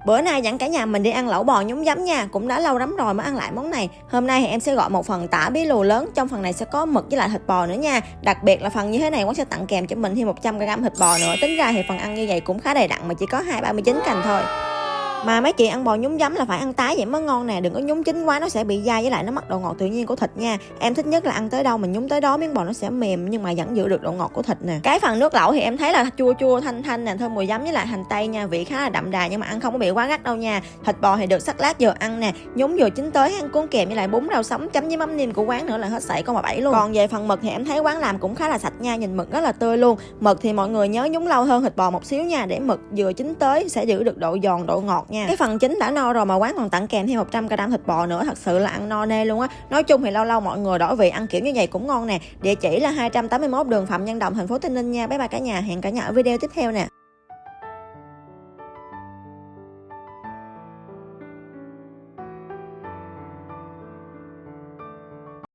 Bữa nay dẫn cả nhà mình đi ăn lẩu bò nhúng giấm nha, cũng đã lâu lắm rồi mới ăn lại món này. Hôm nay thì em sẽ gọi một phần tả bí lù lớn, trong phần này sẽ có mực với lại thịt bò nữa nha. Đặc biệt là phần như thế này quán sẽ tặng kèm cho mình thêm 100g thịt bò nữa. Tính ra thì phần ăn như vậy cũng khá đầy đặn mà chỉ có 239 cành thôi. Mà mấy chị ăn bò nhúng giấm là phải ăn tái vậy mới ngon nè, đừng có nhúng chín quá nó sẽ bị dai với lại nó mất độ ngọt tự nhiên của thịt nha. Em thích nhất là ăn tới đâu mình nhúng tới đó, miếng bò nó sẽ mềm nhưng mà vẫn giữ được độ ngọt của thịt nè. Cái phần nước lẩu thì em thấy là chua chua thanh thanh nè, thơm mùi giấm với lại hành tây nha, vị khá là đậm đà nhưng mà ăn không có bị quá gắt đâu nha. Thịt bò thì được sắc lát vừa ăn nè, nhúng vừa chín tới, ăn cuốn kèm với lại bún rau sống chấm với mắm nêm của quán nữa là hết sảy con bà bảy luôn. Còn về phần mực thì em thấy quán làm cũng khá là sạch nha, nhìn mực rất là tươi luôn. Mực thì mọi người nhớ nhúng lâu hơn thịt bò một xíu nha, để mực vừa chín tới sẽ giữ được độ giòn độ ngọt nha. Cái phần chính đã no rồi mà quán còn tặng kèm thêm 100g thịt bò nữa, thật sự là ăn no nê luôn á. Nói chung thì lâu lâu mọi người đổi vị ăn kiểu như vậy cũng ngon nè. Địa chỉ là 281 đường Phạm Văn Đồng, thành phố Tây Ninh nha. Bye bye cả nhà, hẹn cả nhà ở video tiếp theo nè.